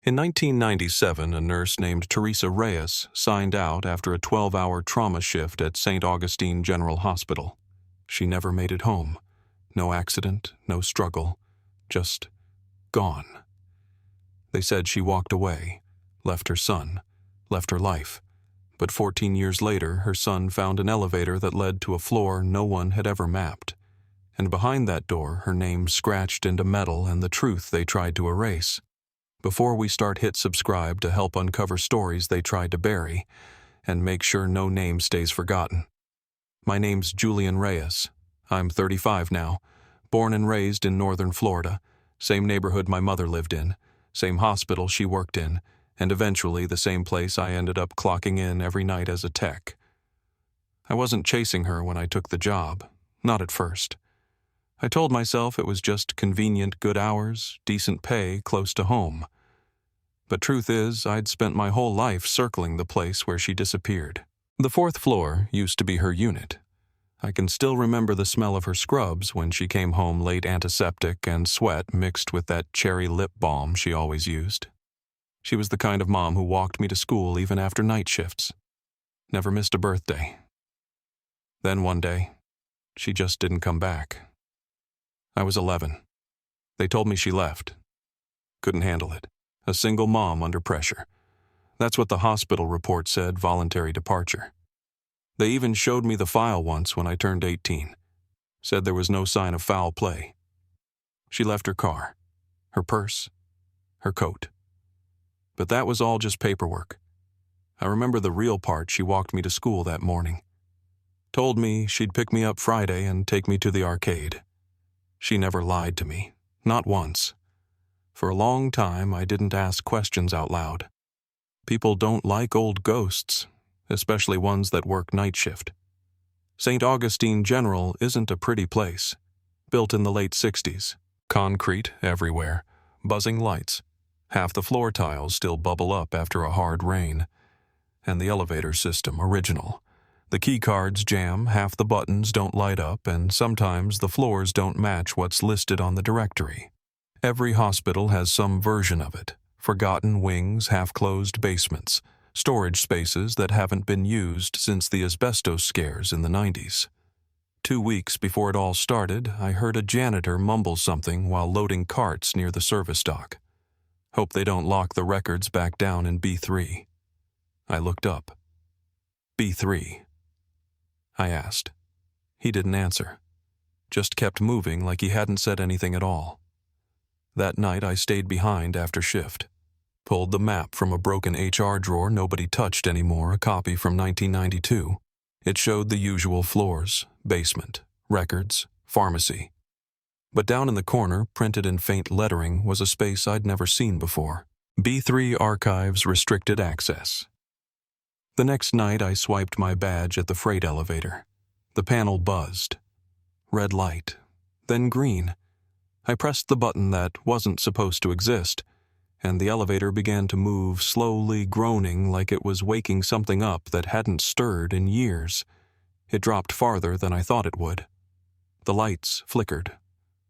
In 1997, a nurse named Teresa Reyes signed out after a 12-hour trauma shift at St. Augustine General Hospital. She never made it home. No accident, no struggle, just gone. They said she walked away, left her son, left her life. But 14 years later, her son found an elevator that led to a floor no one had ever mapped. And behind that door, her name scratched into metal and the truth they tried to erase. Before we start, hit subscribe to help uncover stories they tried to bury and make sure no name stays forgotten. My name's Julian Reyes. I'm 35 now, born and raised in northern Florida, same neighborhood my mother lived in, same hospital she worked in, and eventually the same place I ended up clocking in every night as a tech. I wasn't chasing her when I took the job, not at first. I told myself it was just convenient, good hours, decent pay, close to home. But truth is, I'd spent my whole life circling the place where she disappeared. The fourth floor used to be her unit. I can still remember the smell of her scrubs when she came home late, antiseptic and sweat mixed with that cherry lip balm she always used. She was the kind of mom who walked me to school even after night shifts. Never missed a birthday. Then one day, she just didn't come back. I was 11. They told me she left. Couldn't handle it. A single mom under pressure. That's what the hospital report said, voluntary departure. They even showed me the file once when I turned 18. Said there was no sign of foul play. She left her car, her purse, her coat. But that was all just paperwork. I remember the real part. She walked me to school that morning. Told me she'd pick me up Friday and take me to the arcade. She never lied to me, not once. For a long time, I didn't ask questions out loud. People don't like old ghosts, especially ones that work night shift. St. Augustine General isn't a pretty place. Built in the late 60s. Concrete everywhere. Buzzing lights. Half the floor tiles still bubble up after a hard rain. And the elevator system original. The key cards jam, half the buttons don't light up, and sometimes the floors don't match what's listed on the directory. Every hospital has some version of it. Forgotten wings, half-closed basements, storage spaces that haven't been used since the asbestos scares in the 90s. 2 weeks before it all started, I heard a janitor mumble something while loading carts near the service dock. Hope they don't lock the records back down in B3. I looked up. B3. I asked. He didn't answer. Just kept moving like he hadn't said anything at all. That night I stayed behind after shift. Pulled the map from a broken HR drawer nobody touched anymore, a copy from 1992. It showed the usual floors, basement, records, pharmacy. But down in the corner, printed in faint lettering, was a space I'd never seen before. B3 Archives Restricted Access. The next night I swiped my badge at the freight elevator. The panel buzzed. Red light, then green. I pressed the button that wasn't supposed to exist, and the elevator began to move, slowly groaning like it was waking something up that hadn't stirred in years. It dropped farther than I thought it would. The lights flickered.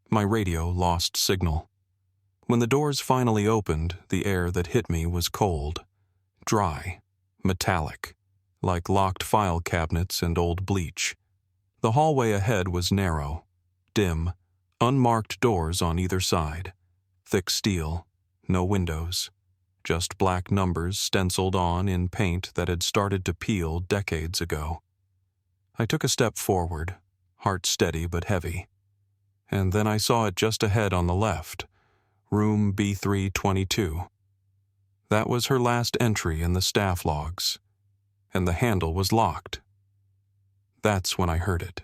My radio lost signal. When the doors finally opened, the air that hit me was cold, dry, metallic, like locked file cabinets and old bleach. The hallway ahead was narrow, dim, unmarked doors on either side, thick steel, no windows, just black numbers stenciled on in paint that had started to peel decades ago. I took a step forward, heart steady but heavy, and then I saw it just ahead on the left, room B322. That was her last entry in the staff logs, and the handle was locked. That's when I heard it.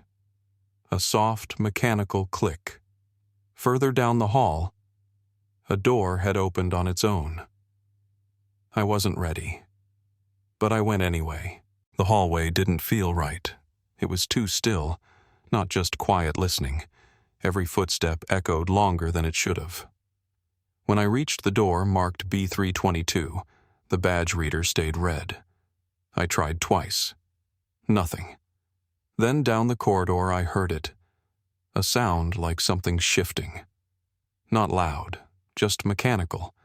A soft, mechanical click. Further down the hall, a door had opened on its own. I wasn't ready, but I went anyway. The hallway didn't feel right. It was too still, not just quiet listening. Every footstep echoed longer than it should have. When I reached the door marked B322, the badge reader stayed red. I tried twice. Nothing. Then down the corridor I heard it. A sound like something shifting. Not loud, just mechanical,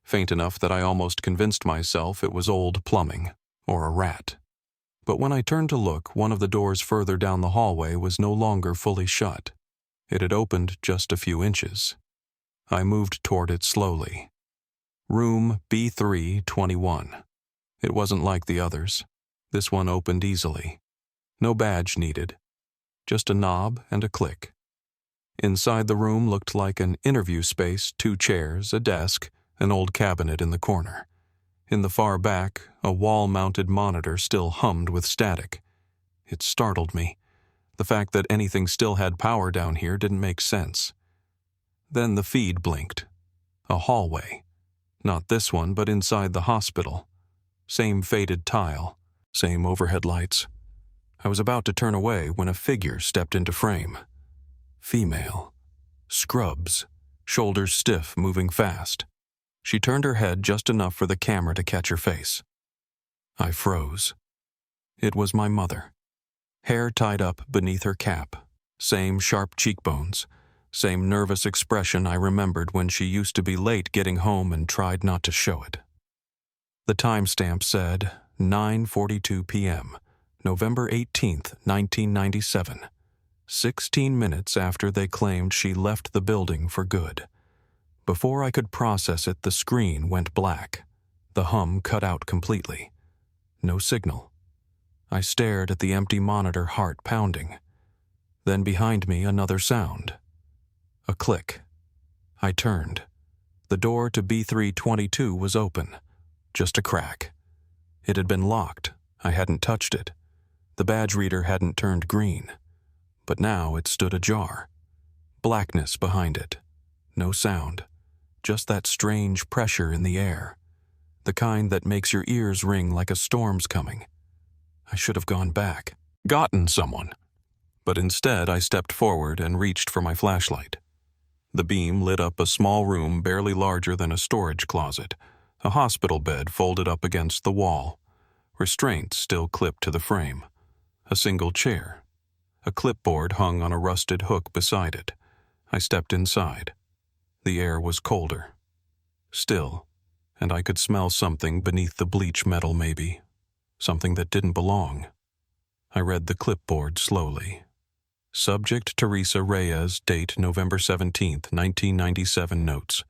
faint enough that I almost convinced myself it was old plumbing, or a rat. But when I turned to look, one of the doors further down the hallway was no longer fully shut. It had opened just a few inches. I moved toward it slowly. Room B321. It wasn't like the others. This one opened easily. No badge needed. Just a knob and a click. Inside the room looked like an interview space, 2 chairs, a desk, an old cabinet in the corner. In the far back, a wall-mounted monitor still hummed with static. It startled me. The fact that anything still had power down here didn't make sense. Then the feed blinked. A hallway. Not this one, but inside the hospital. Same faded tile. Same overhead lights. I was about to turn away when a figure stepped into frame. Female. Scrubs. Shoulders stiff, moving fast. She turned her head just enough for the camera to catch her face. I froze. It was my mother. Hair tied up beneath her cap. Same sharp cheekbones. Same nervous expression I remembered when she used to be late getting home and tried not to show it. The timestamp said 9:42 p.m., November 18th, 1997. 16 minutes after they claimed she left the building for good. Before I could process it, the screen went black. The hum cut out completely. No signal. I stared at the empty monitor, heart pounding. Then behind me, another sound. A click. I turned. The door to B322 was open. Just a crack. It had been locked. I hadn't touched it. The badge reader hadn't turned green. But now it stood ajar. Blackness behind it. No sound. Just that strange pressure in the air. The kind that makes your ears ring like a storm's coming. I should have gone back. Gotten someone. But instead I stepped forward and reached for my flashlight. The beam lit up a small room barely larger than a storage closet. A hospital bed folded up against the wall. Restraints still clipped to the frame. A single chair. A clipboard hung on a rusted hook beside it. I stepped inside. The air was colder. Still, and I could smell something beneath the bleach metal maybe. Something that didn't belong. I read the clipboard slowly. Subject Teresa Reyes, date November 17th, 1997 notes.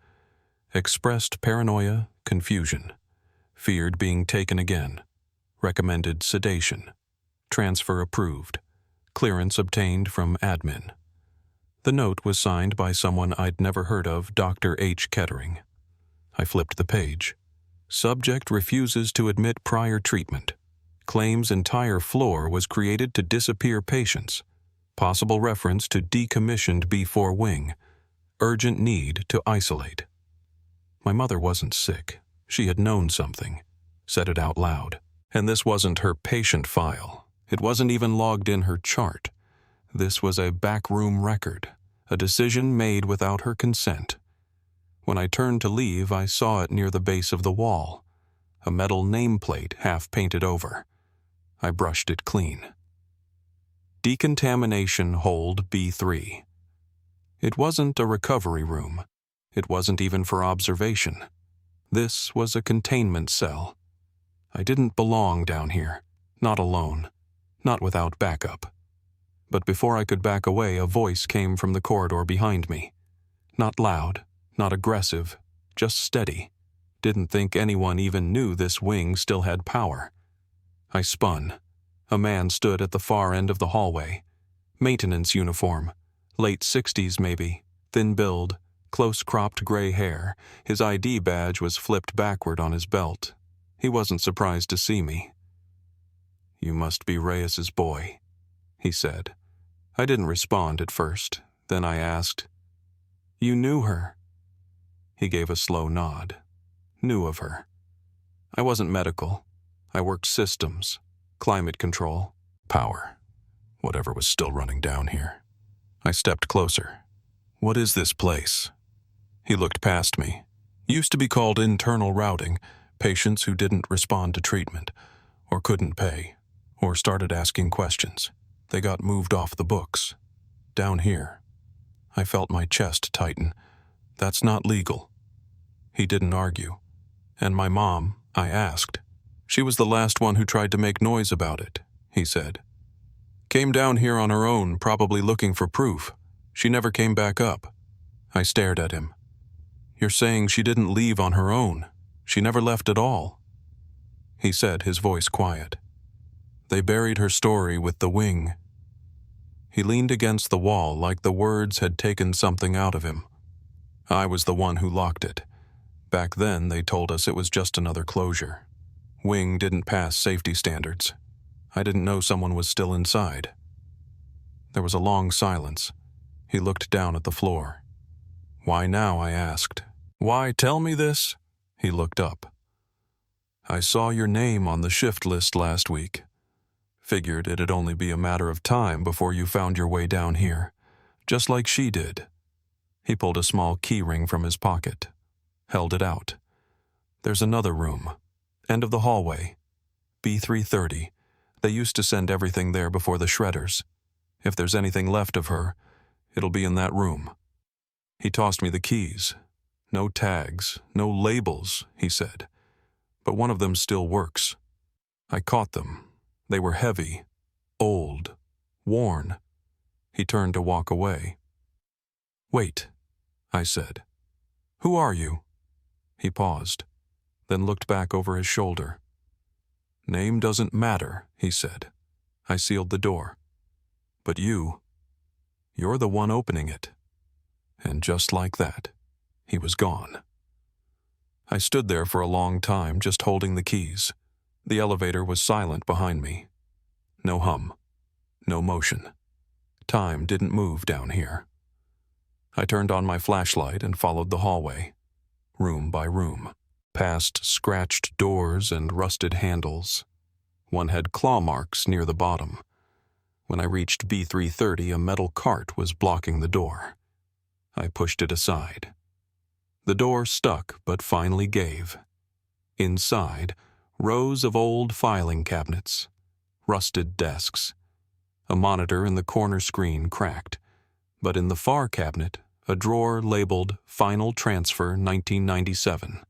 Expressed paranoia, confusion. Feared being taken again. Recommended sedation. Transfer approved. Clearance obtained from admin. The note was signed by someone I'd never heard of, Dr. H. Kettering. I flipped the page. Subject refuses to admit prior treatment. Claims entire floor was created to disappear patients. Possible reference to decommissioned B4 wing. Urgent need to isolate. My mother wasn't sick. She had known something. Said it out loud. And this wasn't her patient file. It wasn't even logged in her chart. This was a backroom record, a decision made without her consent. When I turned to leave, I saw it near the base of the wall, a metal nameplate half painted over. I brushed it clean. Decontamination hold B3. It wasn't a recovery room. It wasn't even for observation. This was a containment cell. I didn't belong down here, not alone, not without backup. But before I could back away, a voice came from the corridor behind me. Not loud, not aggressive, just steady. Didn't think anyone even knew this wing still had power. I spun. A man stood at the far end of the hallway. Maintenance uniform. Late 60s maybe. Thin build. Close-cropped gray hair. His ID badge was flipped backward on his belt. He wasn't surprised to see me. "You must be Reyes's boy," he said. I didn't respond at first. Then I asked, "You knew her?" He gave a slow nod. Knew of her. I wasn't medical. I worked systems, climate control, power, whatever was still running down here. I stepped closer. "What is this place?" He looked past me. Used to be called internal routing, patients who didn't respond to treatment, or couldn't pay, or started asking questions. They got moved off the books. Down here. I felt my chest tighten. That's not legal. He didn't argue. "And my mom?" I asked. "She was the last one who tried to make noise about it," he said. "Came down here on her own, probably looking for proof. She never came back up." I stared at him. "You're saying she didn't leave on her own? She never left at all?" He said, his voice quiet. "They buried her story with the wing." He leaned against the wall like the words had taken something out of him. I was the one who locked it. Back then, they told us it was just another closure. Wing didn't pass safety standards. I didn't know someone was still inside. There was a long silence. He looked down at the floor. "Why now?" I asked. "Why tell me this?" He looked up. "I saw your name on the shift list last week. Figured it'd only be a matter of time before you found your way down here, just like she did." He pulled a small key ring from his pocket, held it out. "There's another room, end of the hallway, B330. They used to send everything there before the shredders. If there's anything left of her, it'll be in that room." He tossed me the keys. "No tags, no labels," he said. "But one of them still works." I caught them. They were heavy, old, worn. He turned to walk away. "Wait," I said. "Who are you?" He paused, then looked back over his shoulder. "Name doesn't matter," he said. I sealed the door. "But you're the one opening it." And just like that, he was gone. I stood there for a long time, just holding the keys. The elevator was silent behind me. No hum, no motion. Time didn't move down here. I turned on my flashlight and followed the hallway, room by room, past scratched doors and rusted handles. One had claw marks near the bottom. When I reached B330, a metal cart was blocking the door. I pushed it aside. The door stuck, but finally gave. Inside, rows of old filing cabinets, rusted desks. A monitor in the corner screen cracked, but in the far cabinet, a drawer labeled Final Transfer 1997.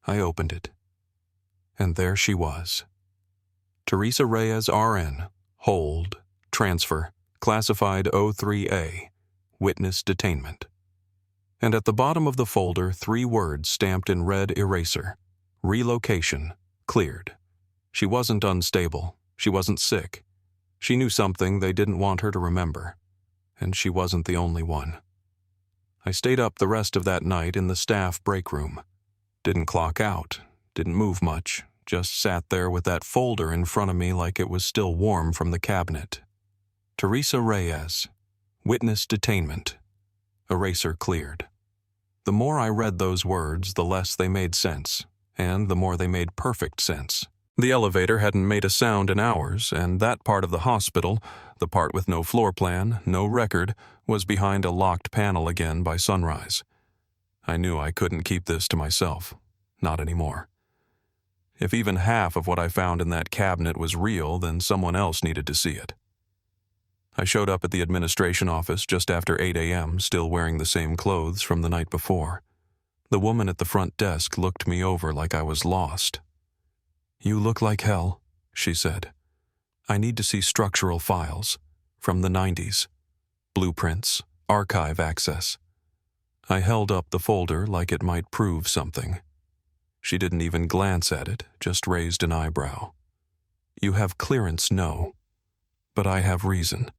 I opened it, and there she was. Teresa Reyes, RN, hold, transfer, classified O3A, witness detainment. And at the bottom of the folder, 3 words stamped in red eraser: relocation, cleared. She wasn't unstable. She wasn't sick. She knew something they didn't want her to remember. And she wasn't the only one. I stayed up the rest of that night in the staff break room. Didn't clock out, didn't move much, just sat there with that folder in front of me like it was still warm from the cabinet. Teresa Reyes, witness detainment, eraser cleared. The more I read those words, the less they made sense, and the more they made perfect sense. The elevator hadn't made a sound in hours, and that part of the hospital, the part with no floor plan, no record, was behind a locked panel again by sunrise. I knew I couldn't keep this to myself. Not anymore. If even half of what I found in that cabinet was real, then someone else needed to see it. I showed up at the administration office just after 8 a.m., still wearing the same clothes from the night before. The woman at the front desk looked me over like I was lost. "You look like hell," she said. "I need to see structural files from the 90s, blueprints, archive access." I held up the folder like it might prove something. She didn't even glance at it, just raised an eyebrow. "You have clearance, no. But I have reason."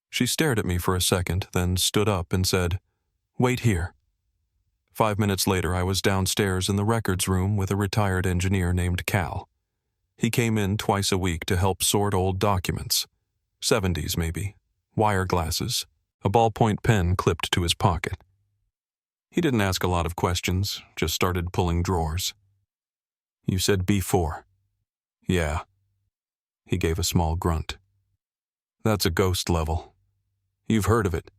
She stared at me for a second, then stood up and said, "Wait here." 5 minutes later, I was downstairs in the records room with a retired engineer named Cal. He came in twice a week to help sort old documents. 70s, maybe. Wire glasses. A ballpoint pen clipped to his pocket. He didn't ask a lot of questions, just started pulling drawers. "You said B4. "Yeah." He gave a small grunt. "That's a ghost level. You've heard of it.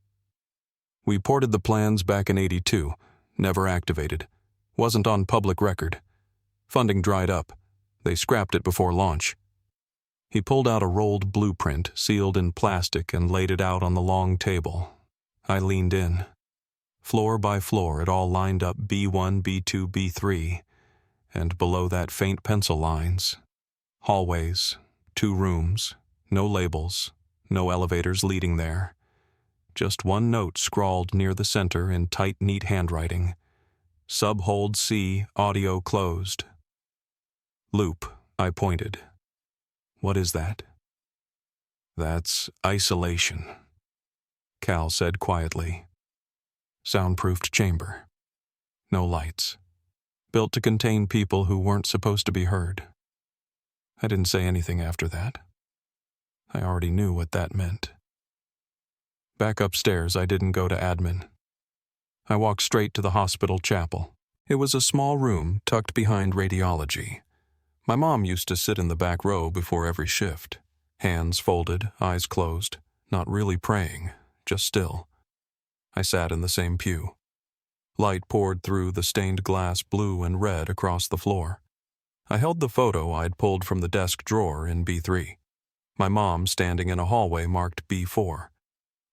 We ported the plans back in '82. Never activated. Wasn't on public record. Funding dried up. They scrapped it before launch." He pulled out a rolled blueprint, sealed in plastic, and laid it out on the long table. I leaned in. Floor by floor, it all lined up B1, B2, B3. and below that faint pencil lines. Hallways, 2 rooms, no labels, no elevators leading there. Just one note scrawled near the center in tight, neat handwriting. Subhold C, audio closed. Loop, I pointed. What is that? That's isolation, Cal said quietly. Soundproofed chamber. No lights. Built to contain people who weren't supposed to be heard. I didn't say anything after that. I already knew what that meant. Back upstairs, I didn't go to admin. I walked straight to the hospital chapel. It was a small room tucked behind radiology. My mom used to sit in the back row before every shift, hands folded, eyes closed, not really praying, just still. I sat in the same pew. Light poured through the stained glass blue and red across the floor. I held the photo I'd pulled from the desk drawer in B3. My mom standing in a hallway marked B4.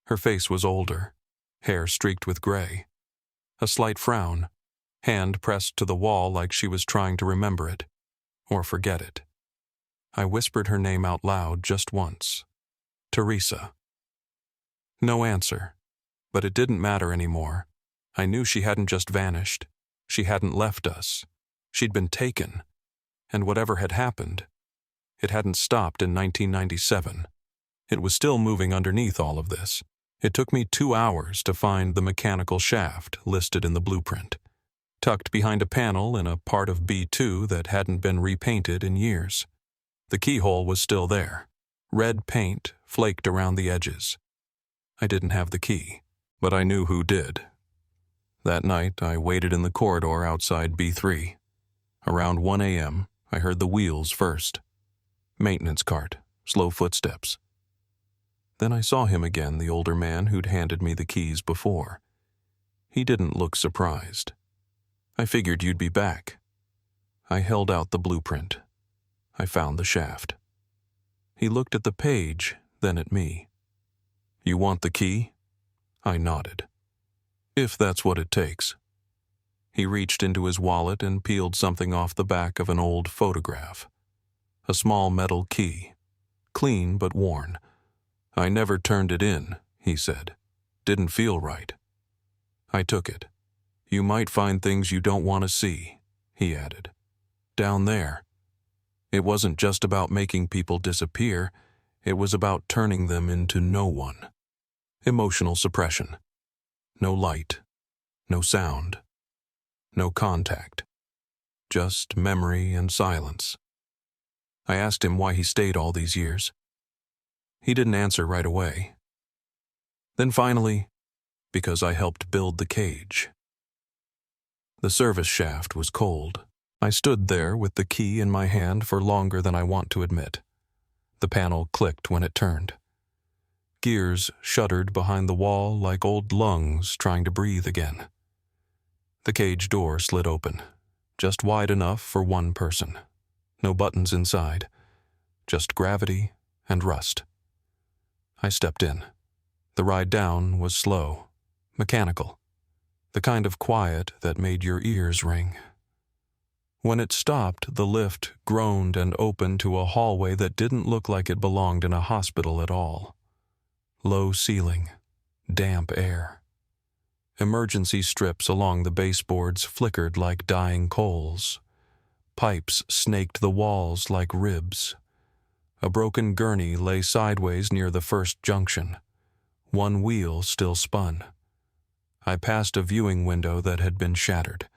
Her face was older, hair streaked with gray. A slight frown, hand pressed to the wall like she was trying to remember it, or forget it. I whispered her name out loud just once. Teresa. No answer, but it didn't matter anymore. I knew she hadn't just vanished. She hadn't left us. She'd been taken. And whatever had happened, it hadn't stopped in 1997. It was still moving underneath all of this. It took me 2 hours to find the mechanical shaft listed in the blueprint, tucked behind a panel in a part of B2 that hadn't been repainted in years. The keyhole was still there. Red paint flaked around the edges. I didn't have the key, but I knew who did. That night, I waited in the corridor outside B3. Around 1 a.m., I heard the wheels first. Maintenance cart, slow footsteps. Then I saw him again, the older man who'd handed me the keys before. He didn't look surprised. I figured you'd be back. I held out the blueprint. I found the shaft. He looked at the page, then at me. You want the key? I nodded. If that's what it takes. He reached into his wallet and peeled something off the back of an old photograph. A small metal key, clean but worn. I never turned it in, he said. Didn't feel right. I took it. You might find things you don't want to see, he added. Down there. It wasn't just about making people disappear. It was about turning them into no one. Emotional suppression. No light. No sound. No contact. Just memory and silence. I asked him why he stayed all these years. He didn't answer right away. Then finally, because I helped build the cage. The service shaft was cold. I stood there with the key in my hand for longer than I want to admit. The panel clicked when it turned. Gears shuddered behind the wall like old lungs trying to breathe again. The cage door slid open, just wide enough for one person. No buttons inside, just gravity and rust. I stepped in. The ride down was slow, mechanical, the kind of quiet that made your ears ring. When it stopped, the lift groaned and opened to a hallway that didn't look like it belonged in a hospital at all. Low ceiling, damp air. Emergency strips along the baseboards flickered like dying coals. Pipes snaked the walls like ribs. A broken gurney lay sideways near the first junction. One wheel still spun. I passed a viewing window that had been shattered.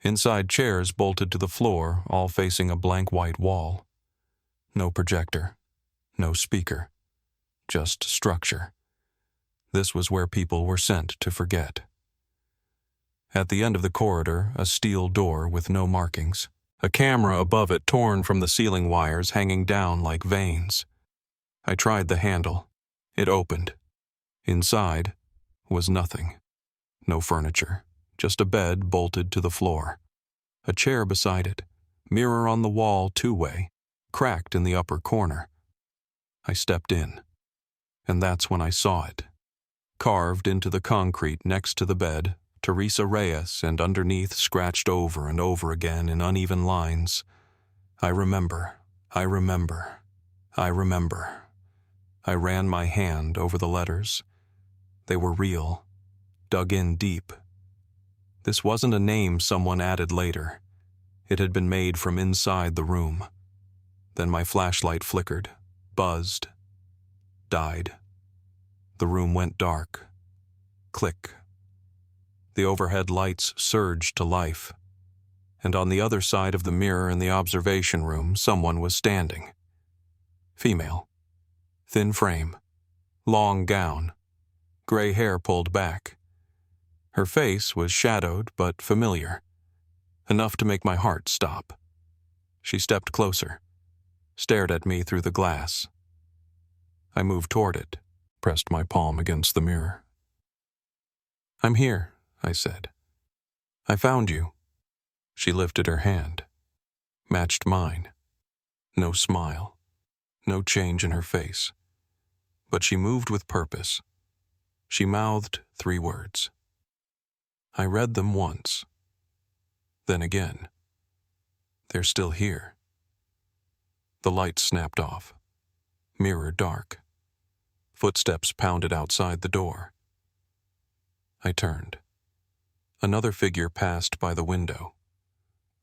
Inside, chairs bolted to the floor, all facing a blank white wall. No projector. No speaker. Just structure. This was where people were sent to forget. At the end of the corridor, a steel door with no markings. A camera above it torn from the ceiling wires hanging down like veins. I tried the handle. It opened. Inside was nothing. No furniture. Just a bed bolted to the floor. A chair beside it. Mirror on the wall 2-way. Cracked in the upper corner. I stepped in. And that's when I saw it. Carved into the concrete next to the bed, Teresa Reyes, and underneath scratched over and over again in uneven lines, I remember, I remember, I remember. I ran my hand over the letters. They were real, dug in deep. This wasn't a name someone added later. It had been made from inside the room. Then my flashlight flickered, buzzed, died. The room went dark. Click. The overhead lights surged to life, and on the other side of the mirror in the observation room, someone was standing. Female. Thin frame. Long gown. Gray hair pulled back. Her face was shadowed but familiar, enough to make my heart stop. She stepped closer, stared at me through the glass. I moved toward it, pressed my palm against the mirror. "I'm here," I said. "I found you." She lifted her hand, matched mine. No smile, no change in her face. But she moved with purpose. She mouthed 3 words. I read them once, then again. They're still here. The light snapped off. Mirror dark. Footsteps pounded outside the door. I turned. Another figure passed by the window.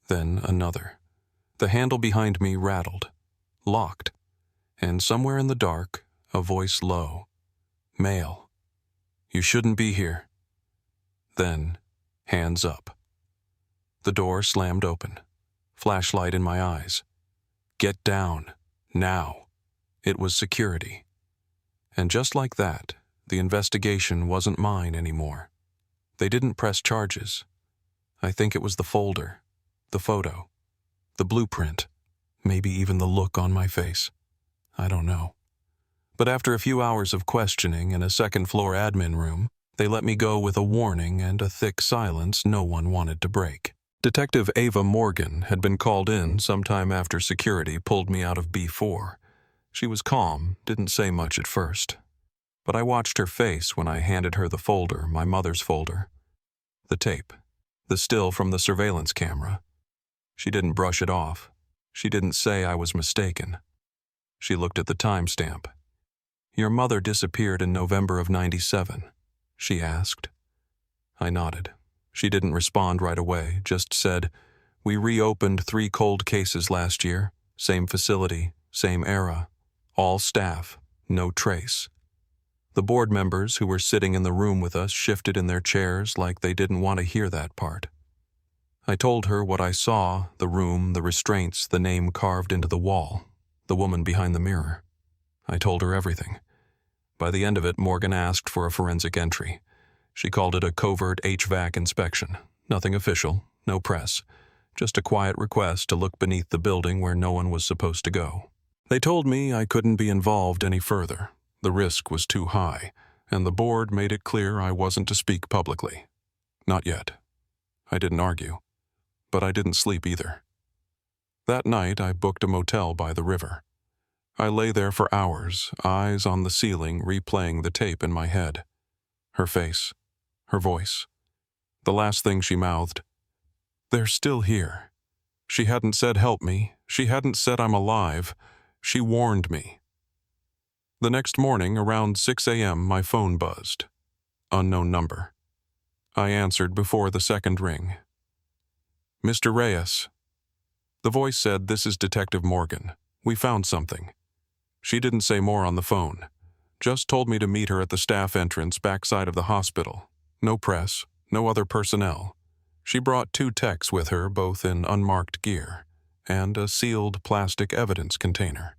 Then another. The handle behind me rattled, locked, and somewhere in the dark, a voice low. Male. "You shouldn't be here." Then, hands up. The door slammed open. Flashlight in my eyes. "Get down. Now." It was security. And just like that, the investigation wasn't mine anymore. They didn't press charges. I think it was the folder, the photo, the blueprint, maybe even the look on my face. I don't know. But after a few hours of questioning in a second-floor admin room, they let me go with a warning and a thick silence no one wanted to break. Detective Ava Morgan had been called in sometime after security pulled me out of B4. She was calm, didn't say much at first. But I watched her face when I handed her the folder, my mother's folder. The tape. The still from the surveillance camera. She didn't brush it off. She didn't say I was mistaken. She looked at the timestamp. "Your mother disappeared in November of '97, she asked. I nodded. She didn't respond right away, just said, "We reopened 3 cold cases last year. Same facility, same era. All staff, no trace." The board members who were sitting in the room with us shifted in their chairs like they didn't want to hear that part. I told her what I saw, the room, the restraints, the name carved into the wall, the woman behind the mirror. I told her everything. By the end of it, Morgan asked for a forensic entry. She called it a covert HVAC inspection. Nothing official, no press. Just a quiet request to look beneath the building where no one was supposed to go. They told me I couldn't be involved any further. The risk was too high, and the board made it clear I wasn't to speak publicly. Not yet. I didn't argue. But I didn't sleep either. That night, I booked a motel by the river. I lay there for hours, eyes on the ceiling, replaying the tape in my head. Her face, her voice. The last thing she mouthed, "They're still here." She hadn't said help me. She hadn't said I'm alive. She warned me. The next morning, around 6 a.m., my phone buzzed. Unknown number. I answered before the second ring. "Mr. Reyes." The voice said, "This is Detective Morgan. We found something." She didn't say more on the phone. Just told me to meet her at the staff entrance backside of the hospital. No press, no other personnel. She brought 2 techs with her, both in unmarked gear, and a sealed plastic evidence container.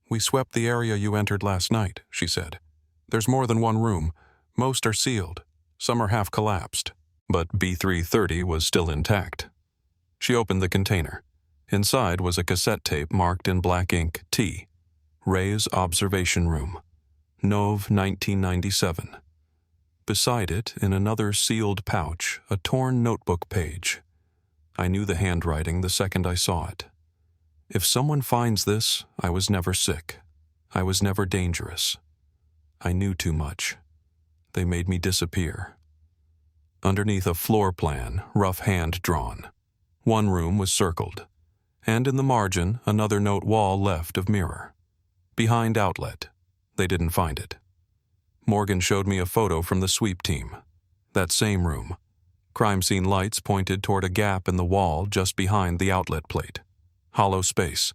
"We swept the area you entered last night," she said. "There's more than one room. Most are sealed. Some are half collapsed. But B330 was still intact." She opened the container. Inside was a cassette tape marked in black ink T. Ray's Observation Room. Nov 1997. Beside it, in another sealed pouch, a torn notebook page. I knew the handwriting the second I saw it. If someone finds this, I was never sick. I was never dangerous. I knew too much. They made me disappear. underneath a floor plan, rough hand-drawn. One room was circled, and in the margin another note wall left of mirror. Behind outlet. They didn't find it. Morgan showed me a photo from the sweep team. That same room. Crime scene lights pointed toward a gap in the wall just behind the outlet plate. Hollow space.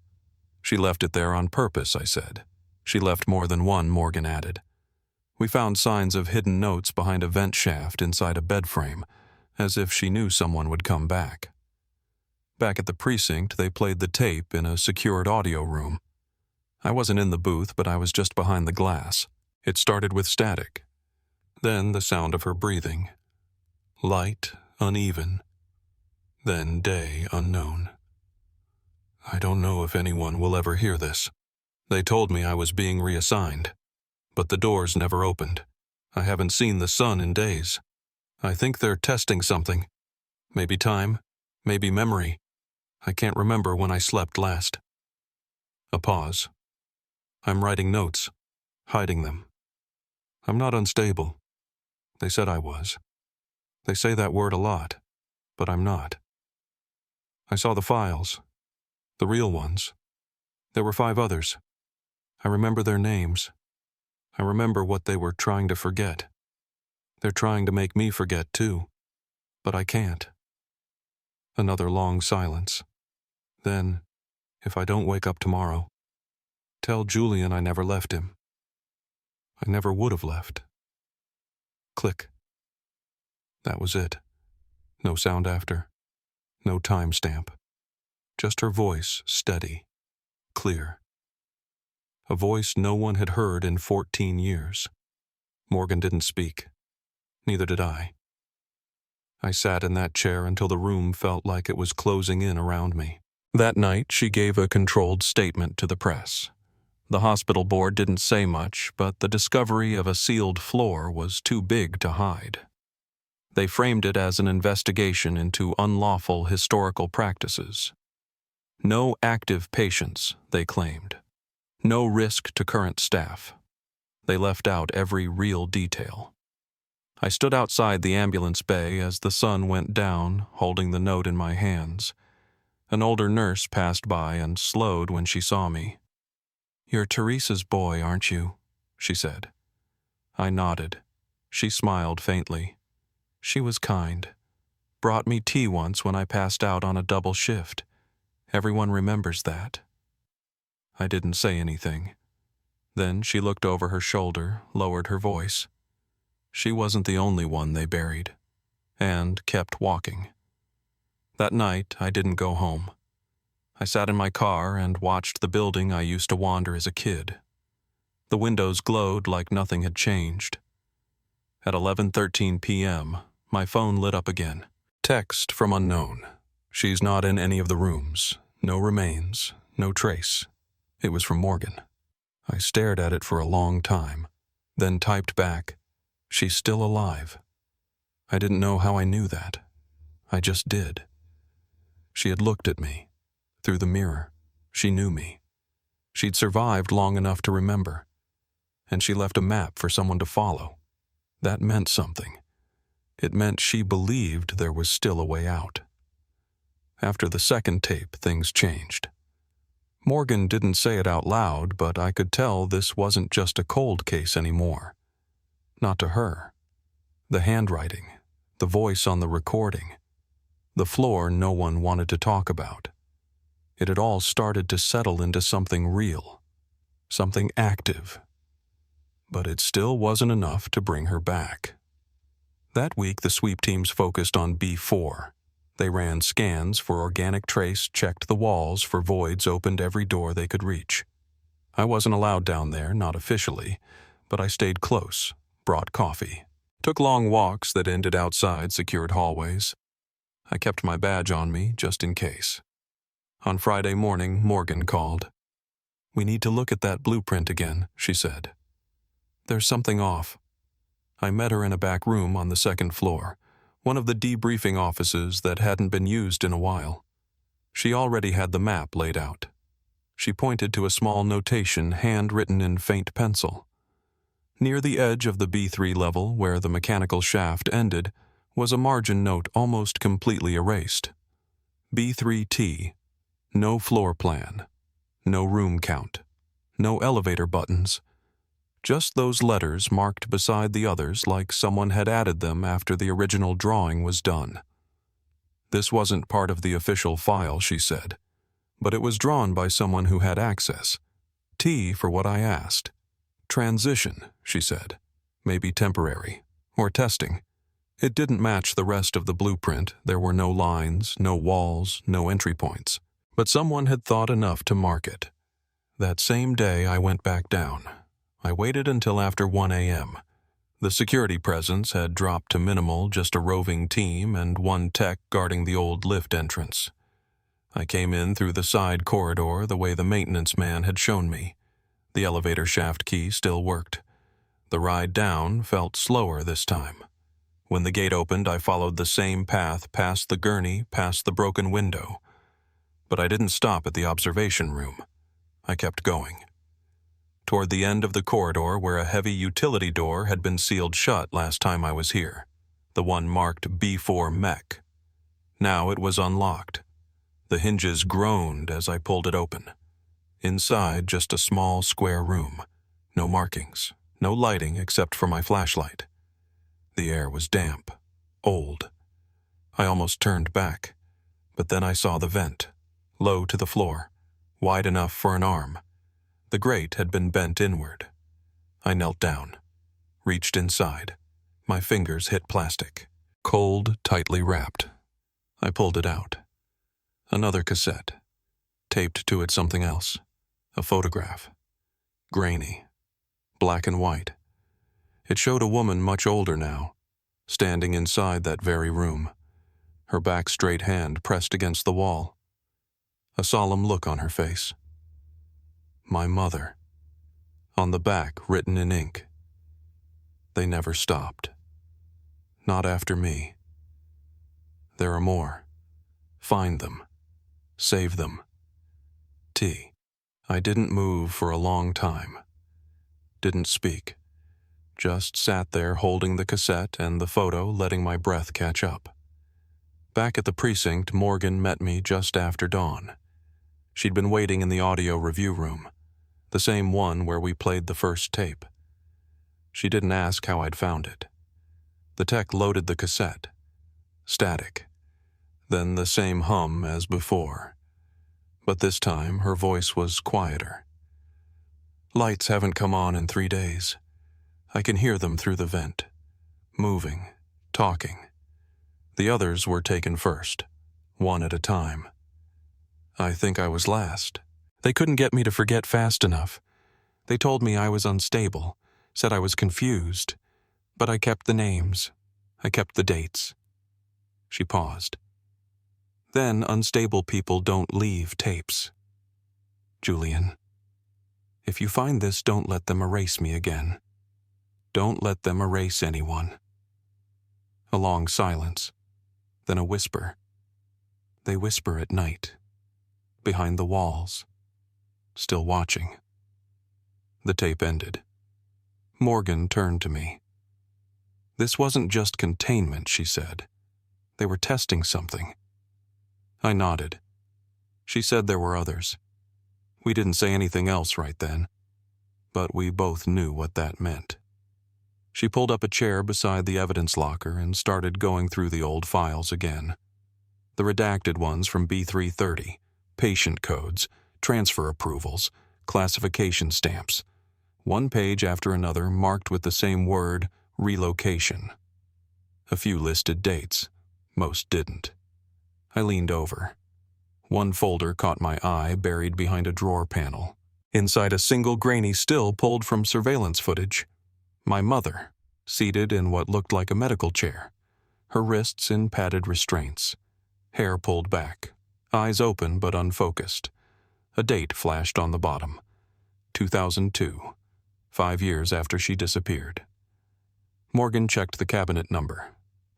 She left it there on purpose, I said. She left more than one, Morgan added. We found signs of hidden notes behind a vent shaft inside a bed frame, as if she knew someone would come back. Back at the precinct, they played the tape in a secured audio room. I wasn't in the booth, but I was just behind the glass. It started with static. Then the sound of her breathing. Light, uneven. Then day unknown. I don't know if anyone will ever hear this. They told me I was being reassigned, but the doors never opened. I haven't seen the sun in days. I think they're testing something. Maybe time, maybe memory. I can't remember when I slept last. A pause. I'm writing notes, hiding them. I'm not unstable. They said I was. They say that word a lot, but I'm not. I saw the files, the real ones. There were 5 others. I remember their names. I remember what they were trying to forget. They're trying to make me forget too, but I can't. Another long silence. Then, if I don't wake up tomorrow, tell Julian I never left him. I never would have left. Click. That was it. No sound after. No timestamp. Just her voice, steady, clear. A voice no one had heard in 14 years. Morgan didn't speak. Neither did I. I sat in that chair until the room felt like it was closing in around me. That night, she gave a controlled statement to the press. The hospital board didn't say much, but the discovery of a sealed floor was too big to hide. They framed it as an investigation into unlawful historical practices. No active patients, they claimed. No risk to current staff. They left out every real detail. I stood outside the ambulance bay as the sun went down, holding the note in my hands. An older nurse passed by and slowed when she saw me. "You're Teresa's boy, aren't you?" she said. I nodded. She smiled faintly. She was kind. Brought me tea once when I passed out on a double shift. Everyone remembers that. I didn't say anything. Then she looked over her shoulder, lowered her voice. She wasn't the only one they buried, and kept walking. That night, I didn't go home. I sat in my car and watched the building I used to wander as a kid. The windows glowed like nothing had changed. At 11:13 p.m., my phone lit up again. Text from unknown. She's not in any of the rooms. No remains. No trace. It was from Morgan. I stared at it for a long time, then typed back, "She's still alive." I didn't know how I knew that. I just did. She had looked at me. Through the mirror. She knew me. She'd survived long enough to remember. And she left a map for someone to follow. That meant something. It meant she believed there was still a way out. After the second tape, things changed. Morgan didn't say it out loud, but I could tell this wasn't just a cold case anymore. Not to her. The handwriting, the voice on the recording, the floor no one wanted to talk about. It had all started to settle into something real, something active. But it still wasn't enough to bring her back. That week, the sweep teams focused on B4. They ran scans for organic trace, checked the walls for voids, opened every door they could reach. I wasn't allowed down there, not officially, but I stayed close, brought coffee, took long walks that ended outside secured hallways. I kept my badge on me just in case. On Friday morning, Morgan called. "We need to look at that blueprint again," she said. "There's something off." I met her in a back room on the second floor, one of the debriefing offices that hadn't been used in a while. She already had the map laid out. She pointed to a small notation handwritten in faint pencil. Near the edge of the B3 level, where the mechanical shaft ended, was a margin note almost completely erased. B3T, no floor plan, no room count, no elevator buttons, just those letters marked beside the others like someone had added them after the original drawing was done. This wasn't part of the official file, she said, but it was drawn by someone who had access. T for what I asked. Transition, she said. Maybe temporary. Or testing. It didn't match the rest of the blueprint. There were no lines, no walls, no entry points. But someone had thought enough to mark it. That same day, I went back down. I waited until after 1 a.m. The security presence had dropped to minimal, just a roving team and one tech guarding the old lift entrance. I came in through the side corridor the way the maintenance man had shown me. The elevator shaft key still worked. The ride down felt slower this time. When the gate opened, I followed the same path past the gurney, past the broken window. But I didn't stop at the observation room. I kept going. Toward the end of the corridor where a heavy utility door had been sealed shut last time I was here, the one marked B4 Mech. Now it was unlocked. The hinges groaned as I pulled it open. Inside, just a small square room. No markings, no lighting except for my flashlight. The air was damp, old. I almost turned back, but then I saw the vent, low to the floor, wide enough for an arm. The grate had been bent inward. I knelt down, reached inside. My fingers hit plastic, cold, tightly wrapped. I pulled it out. Another cassette. Taped to it something else. A photograph. Grainy. Black and white. It showed a woman much older now, standing inside that very room, her back straight hand pressed against the wall. A solemn look on her face. My mother. On the back, written in ink. They never stopped. Not after me. There are more. Find them. Save them. T. I didn't move for a long time. Didn't speak. Just sat there holding the cassette and the photo, letting my breath catch up. Back at the precinct, Morgan met me just after dawn. She'd been waiting in the audio review room, the same one where we played the first tape. She didn't ask how I'd found it. The tech loaded the cassette. Static. Then the same hum as before. But this time her voice was quieter. Lights haven't come on in 3 days. I can hear them through the vent. Moving. Talking. The others were taken first. One at a time. I think I was last. They couldn't get me to forget fast enough. They told me I was unstable, said I was confused, but I kept the names. I kept the dates. She paused. Then unstable people don't leave tapes. Julian, if you find this, don't let them erase me again. Don't let them erase anyone. A long silence, then a whisper. They whisper at night, behind the walls, still watching. The tape ended. Morgan turned to me. This wasn't just containment, she said. They were testing something. I nodded. She said there were others. We didn't say anything else right then, but we both knew what that meant. She pulled up a chair beside the evidence locker and started going through the old files again. The redacted ones from B330, patient codes, transfer approvals, classification stamps. One page after another marked with the same word, relocation. A few listed dates. Most didn't. I leaned over. One folder caught my eye, buried behind a drawer panel. Inside a single grainy still pulled from surveillance footage. My mother, seated in what looked like a medical chair, her wrists in padded restraints, hair pulled back, eyes open but unfocused. A date flashed on the bottom. 2002, 5 years after she disappeared. Morgan checked the cabinet number,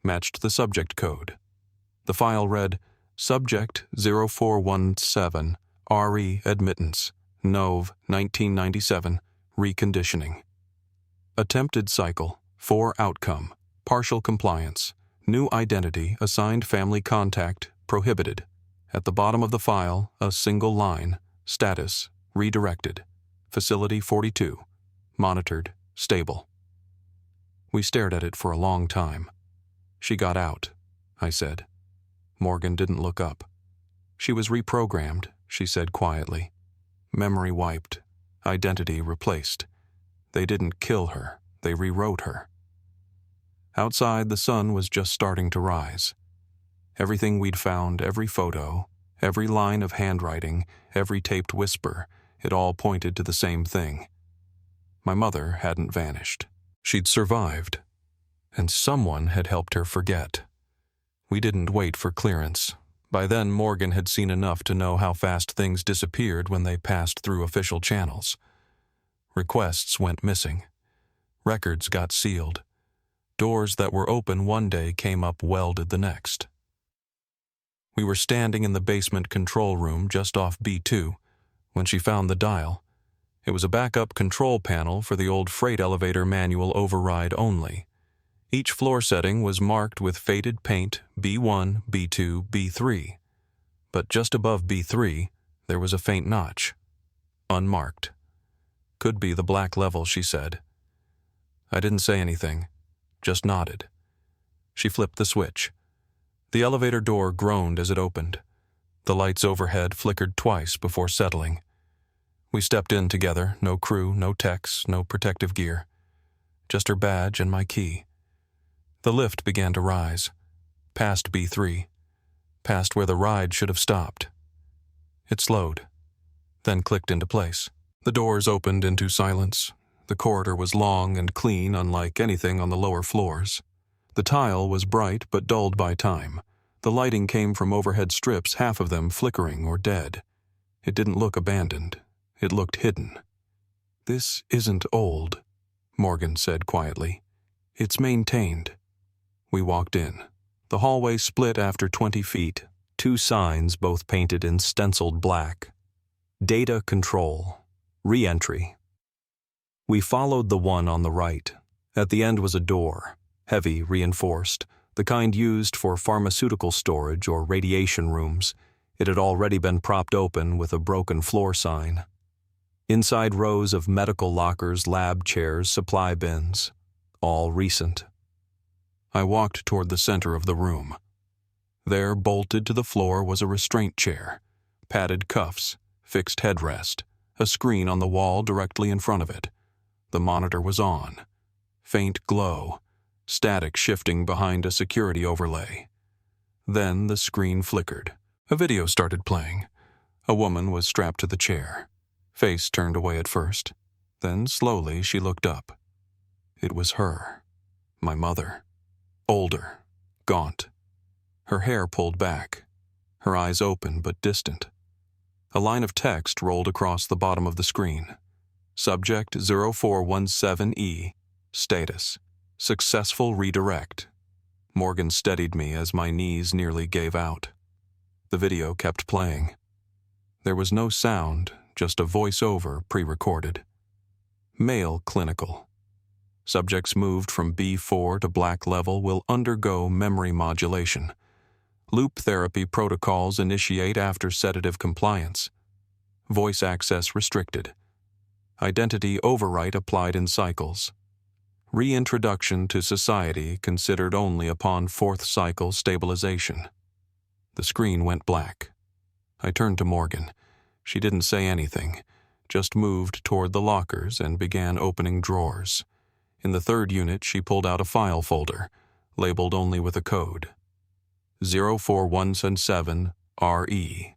matched the subject code. The file read, Subject 0417, RE Admittance, Nov. 1997, Reconditioning. Attempted cycle, 4 outcome, partial compliance, New identity, assigned family contact, prohibited. At the bottom of the file, a single line, status, redirected. Facility 42, monitored, stable. We stared at it for a long time. She got out, I said. Morgan didn't look up. She was reprogrammed, she said quietly. Memory wiped, identity replaced. They didn't kill her, they rewrote her. Outside, the sun was just starting to rise. Everything we'd found, every photo, every line of handwriting, every taped whisper, it all pointed to the same thing. My mother hadn't vanished. She'd survived, and someone had helped her forget. We didn't wait for clearance. By then, Morgan had seen enough to know how fast things disappeared when they passed through official channels. Requests went missing. Records got sealed. Doors that were open one day came up welded the next. We were standing in the basement control room just off B2 when she found the dial. It was a backup control panel for the old freight elevator manual override only. Each floor setting was marked with faded paint B1, B2, B3. But just above B3, there was a faint notch. Unmarked. Could be the black level, she said. I didn't say anything, just nodded. She flipped the switch. The elevator door groaned as it opened. The lights overhead flickered twice before settling. We stepped in together, no crew, no techs, no protective gear. Just her badge and my key. The lift began to rise, past B3, past where the ride should have stopped. It slowed, then clicked into place. The doors opened into silence. The corridor was long and clean, unlike anything on the lower floors. The tile was bright but dulled by time. The lighting came from overhead strips, half of them flickering or dead. It didn't look abandoned. It looked hidden. "This isn't old," Morgan said quietly. "It's maintained." We walked in. The hallway split after 20 feet. 2 signs, both painted in stenciled black. Data control. Re-entry. We followed the one on the right. At the end was a door, heavy, reinforced, the kind used for pharmaceutical storage or radiation rooms. It had already been propped open with a broken floor sign. Inside, rows of medical lockers, lab chairs, supply bins. All recent. I walked toward the center of the room. There, bolted to the floor, was a restraint chair, padded cuffs, fixed headrest, a screen on the wall directly in front of it. The monitor was on. Faint glow, static shifting behind a security overlay. Then the screen flickered. A video started playing. A woman was strapped to the chair. Face turned away at first. Then slowly she looked up. It was her, my mother. Older, gaunt. Her hair pulled back. Her eyes open but distant. A line of text rolled across the bottom of the screen. Subject 0417E. Status. Successful redirect. Morgan steadied me as my knees nearly gave out. The video kept playing. There was no sound, just a voiceover pre-recorded. Male clinical. Subjects moved from B4 to black level will undergo memory modulation. Loop therapy protocols initiate after sedative compliance. Voice access restricted. Identity overwrite applied in cycles. Reintroduction to society considered only upon 4th cycle stabilization. The screen went black. I turned to Morgan. She didn't say anything, just moved toward the lockers and began opening drawers. In the 3rd unit, she pulled out a file folder, labeled only with a code. 04177RE.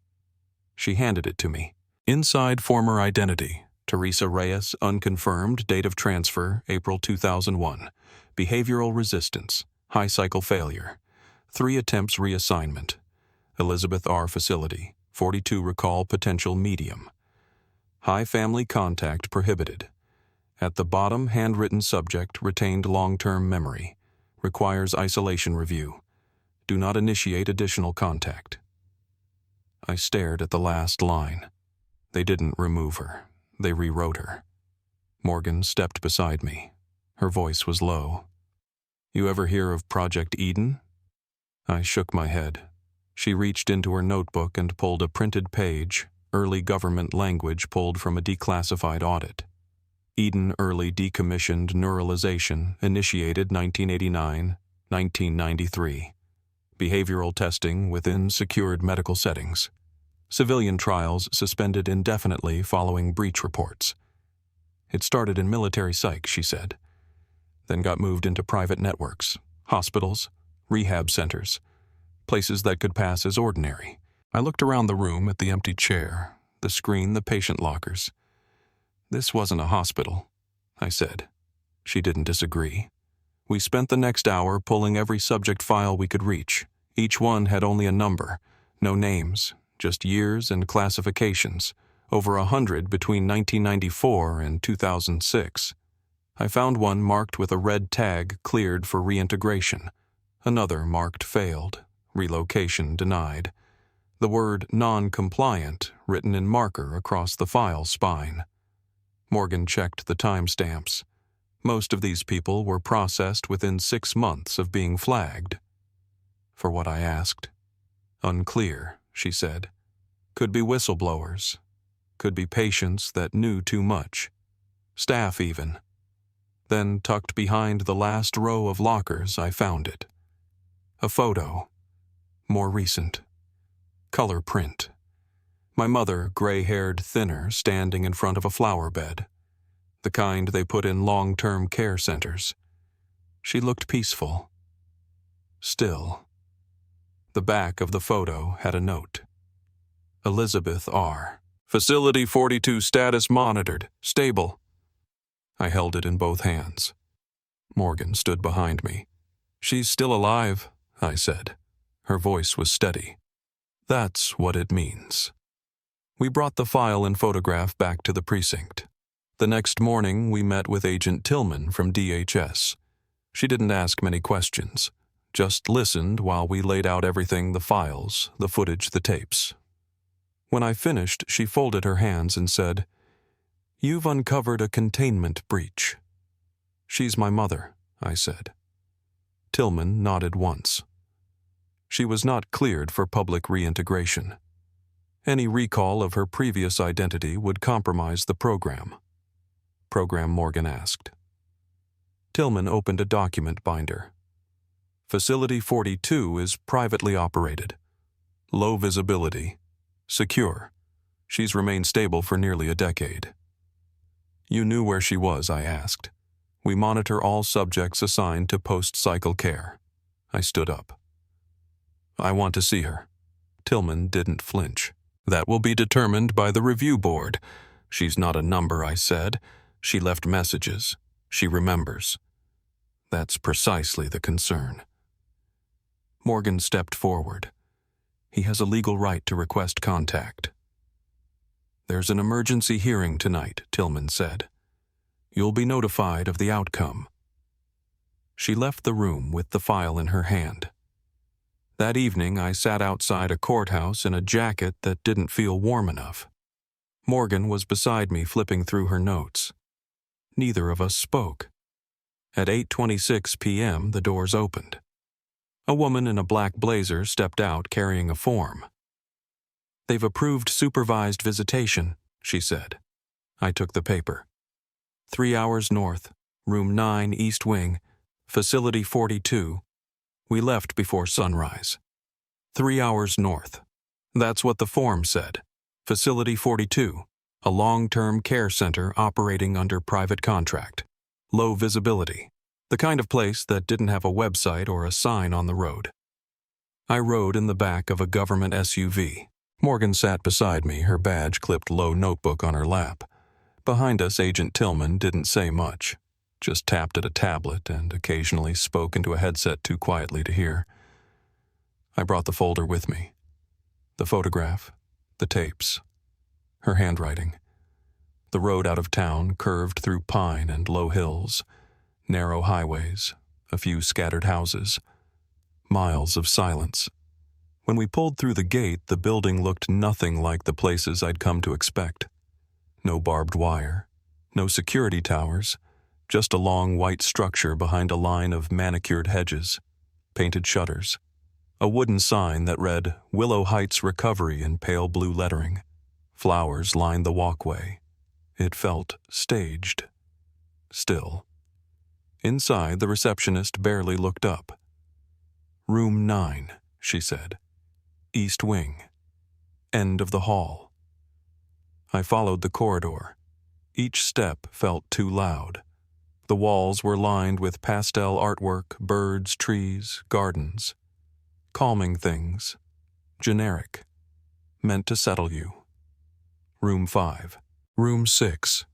She handed it to me. Inside, former identity. Teresa Reyes, unconfirmed, date of transfer, April 2001. Behavioral resistance, high cycle failure. 3 attempts reassignment. Elizabeth R. facility, 42 recall potential medium. High family contact prohibited. At the bottom, handwritten subject, retained long-term memory. Requires isolation review. Do not initiate additional contact. I stared at the last line. They didn't remove her. They rewrote her. Morgan stepped beside me. Her voice was low. "You ever hear of Project Eden?" I shook my head. She reached into her notebook and pulled a printed page, early government language pulled from a declassified audit. Eden Early Decommissioned Neuralization, initiated 1989, 1993. Behavioral testing within secured medical settings. Civilian trials suspended indefinitely following breach reports. It started in military psych, she said, then got moved into private networks, hospitals, rehab centers, places that could pass as ordinary. I looked around the room at the empty chair, the screen, the patient lockers. This wasn't a hospital, I said. She didn't disagree. We spent the next hour pulling every subject file we could reach. Each one had only a number, no names, just years and classifications, over 100 between 1994 and 2006. I found one marked with a red tag cleared for reintegration, another marked failed, relocation denied, the word non-compliant written in marker across the file spine. Morgan checked the timestamps. Most of these people were processed within 6 months of being flagged. For what I asked? Unclear, she said. Could be whistleblowers. Could be patients that knew too much. Staff even. Then, tucked behind the last row of lockers, I found it. A photo. More recent. Color print. My mother, gray-haired, thinner, standing in front of a flower bed. The kind they put in long-term care centers. She looked peaceful. Still. The back of the photo had a note. Elizabeth R. Facility 42 status monitored. Stable. I held it in both hands. Morgan stood behind me. She's still alive, I said. Her voice was steady. That's what it means. We brought the file and photograph back to the precinct. The next morning, we met with Agent Tillman from DHS. She didn't ask many questions, just listened while we laid out everything, the files, the footage, the tapes. When I finished, she folded her hands and said, "You've uncovered a containment breach." "She's my mother," I said. Tillman nodded once. She was not cleared for public reintegration. Any recall of her previous identity would compromise the program. Program, Morgan asked. Tillman opened a document binder. Facility 42 is privately operated. Low visibility. Secure. She's remained stable for nearly a decade. You knew where she was, I asked. We monitor all subjects assigned to post-cycle care. I stood up. I want to see her. Tillman didn't flinch. That will be determined by the review board. She's not a number, I said. She left messages. She remembers. That's precisely the concern. Morgan stepped forward. He has a legal right to request contact. There's an emergency hearing tonight, Tillman said. You'll be notified of the outcome. She left the room with the file in her hand. That evening, I sat outside a courthouse in a jacket that didn't feel warm enough. Morgan was beside me flipping through her notes. Neither of us spoke. At 8:26 p.m., the doors opened. A woman in a black blazer stepped out carrying a form. They've approved supervised visitation, she said. I took the paper. 3 hours north, room 9, East Wing, facility 42. We left before sunrise. 3 hours north. That's what the form said. Facility 42, a long-term care center operating under private contract. Low visibility. The kind of place that didn't have a website or a sign on the road. I rode in the back of a government SUV. Morgan sat beside me, her badge-clipped low notebook on her lap. Behind us, Agent Tillman didn't say much, just tapped at a tablet and occasionally spoke into a headset too quietly to hear. I brought the folder with me. The photograph, the tapes, her handwriting. The road out of town curved through pine and low hills, narrow highways, a few scattered houses, miles of silence. When we pulled through the gate, the building looked nothing like the places I'd come to expect. No barbed wire, no security towers, just a long white structure behind a line of manicured hedges, painted shutters. A wooden sign that read Willow Heights Recovery in pale blue lettering. Flowers lined the walkway. It felt staged. Still. Inside, the receptionist barely looked up. "Room 9, she said. "East wing. End of the hall." I followed the corridor. Each step felt too loud. The walls were lined with pastel artwork, birds, trees, gardens. Calming things. Generic. Meant to settle you. Room 5. Room 6.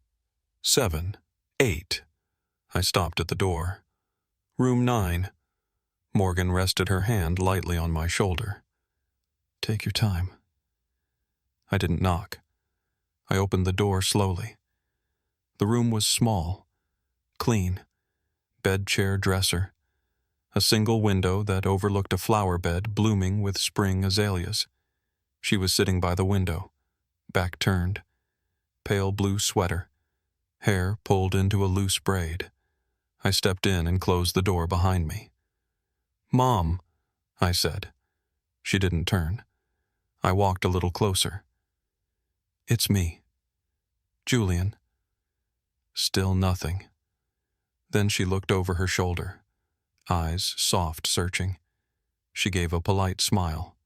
7. 8. I stopped at the door. Room 9. Morgan rested her hand lightly on my shoulder. "Take your time." I didn't knock. I opened the door slowly. The room was small, clean, bed, chair, dresser, a single window that overlooked a flower bed blooming with spring azaleas. She was sitting by the window, back turned, pale blue sweater, hair pulled into a loose braid. I stepped in and closed the door behind me. "Mom," I said. She didn't turn. I walked a little closer. "It's me. Julian." Still nothing. Then she looked over her shoulder, eyes soft, searching. She gave a polite smile.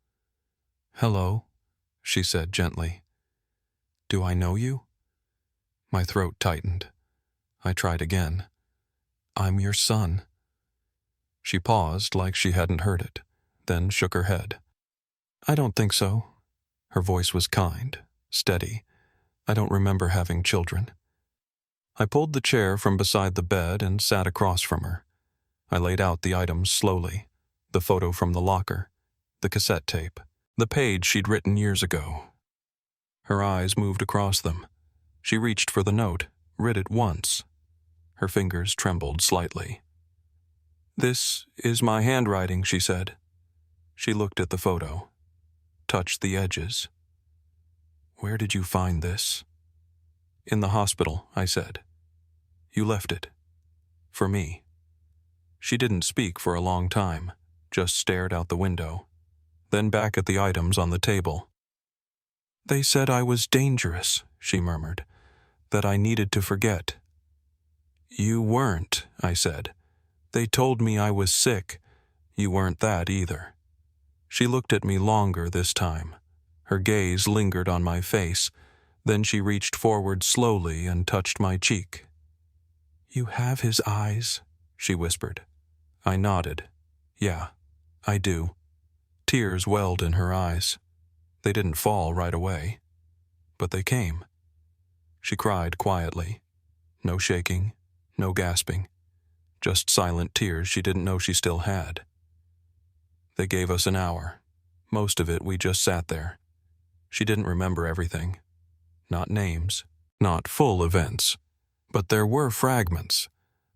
"Hello," she said gently. "Do I know you?" My throat tightened. I tried again. "I'm your son." She paused like she hadn't heard it, then shook her head. "I don't think so." Her voice was kind, steady. "I don't remember having children." I pulled the chair from beside the bed and sat across from her. I laid out the items slowly. The photo from the locker, the cassette tape, the page she'd written years ago. Her eyes moved across them. She reached for the note, read it once. Her fingers trembled slightly. "This is my handwriting," she said. She looked at the photo, touched the edges. "Where did you find this?" "In the hospital," I said. "You left it. For me." She didn't speak for a long time, just stared out the window, then back at the items on the table. "They said I was dangerous," she murmured, "that I needed to forget." "You weren't," I said. "They told me I was sick. You weren't that either." She looked at me longer this time. Her gaze lingered on my face. Then she reached forward slowly and touched my cheek. "You have his eyes," she whispered. I nodded. "Yeah, I do." Tears welled in her eyes. They didn't fall right away, but they came. She cried quietly. No shaking, no gasping. Just silent tears she didn't know she still had. They gave us an hour. Most of it we just sat there. She didn't remember everything. Not names, not full events. But there were fragments.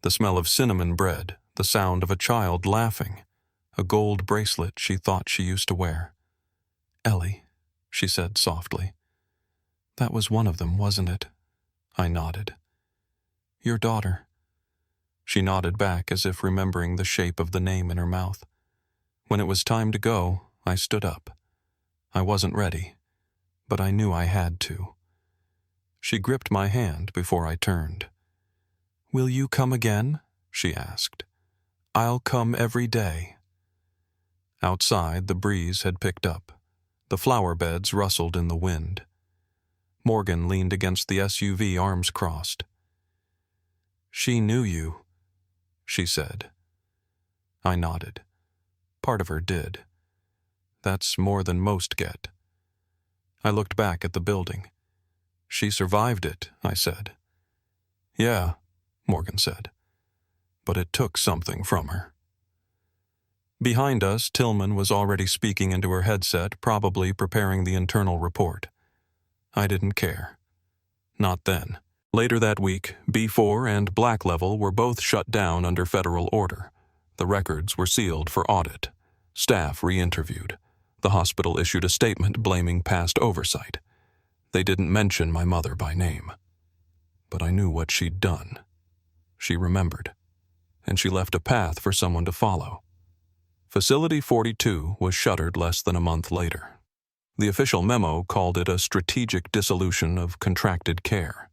The smell of cinnamon bread, the sound of a child laughing, a gold bracelet she thought she used to wear. "Ellie," she said softly. "That was one of them, wasn't it?" I nodded. "Your daughter." She nodded back as if remembering the shape of the name in her mouth. When it was time to go, I stood up. I wasn't ready, but I knew I had to. She gripped my hand before I turned. "Will you come again?" she asked. "I'll come every day." Outside, the breeze had picked up. The flower beds rustled in the wind. Morgan leaned against the SUV, arms crossed. "She knew you," she said. I nodded. Part of her did. That's more than most get. I looked back at the building. "She survived it," I said. "Yeah," Morgan said. "But it took something from her." Behind us, Tillman was already speaking into her headset, probably preparing the internal report. I didn't care. Not then. Later that week, B4 and Black Level were both shut down under federal order. The records were sealed for audit. Staff re-interviewed. The hospital issued a statement blaming past oversight. They didn't mention my mother by name. But I knew what she'd done. She remembered. And she left a path for someone to follow. Facility 42 was shuttered less than a month later. The official memo called it a strategic dissolution of contracted care.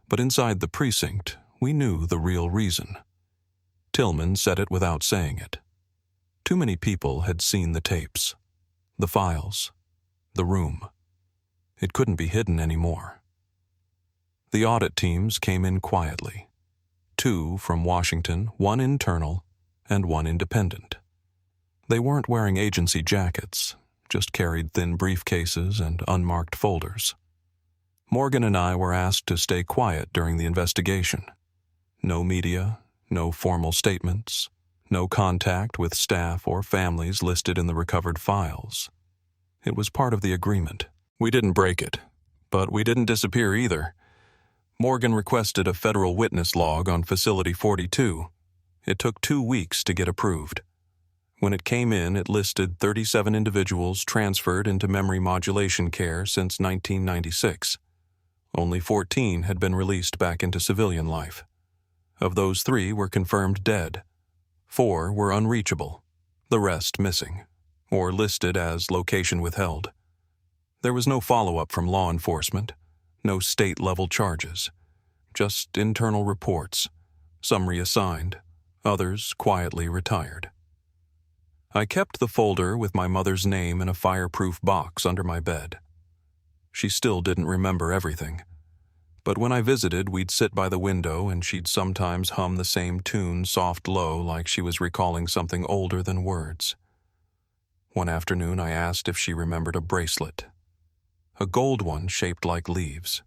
But inside the precinct, we knew the real reason. Tillman said it without saying it. Too many people had seen the tapes, the files, the room. It couldn't be hidden anymore. The audit teams came in quietly. 2 from Washington, 1 internal, and 1 independent. They weren't wearing agency jackets, just carried thin briefcases and unmarked folders. Morgan and I were asked to stay quiet during the investigation. No media, no formal statements, no contact with staff or families listed in the recovered files. It was part of the agreement. We didn't break it, but we didn't disappear either. Morgan requested a federal witness log on Facility 42. It took 2 weeks to get approved. When it came in, it listed 37 individuals transferred into memory modulation care since 1996. Only 14 had been released back into civilian life. Of those 3 were confirmed dead. 4 were unreachable, the rest missing, or listed as location withheld. There was no follow-up from law enforcement, no state-level charges, just internal reports, some reassigned, others quietly retired. I kept the folder with my mother's name in a fireproof box under my bed. She still didn't remember everything, but when I visited, we'd sit by the window and she'd sometimes hum the same tune soft-low like she was recalling something older than words. One afternoon I asked if she remembered a bracelet, a gold one shaped like leaves.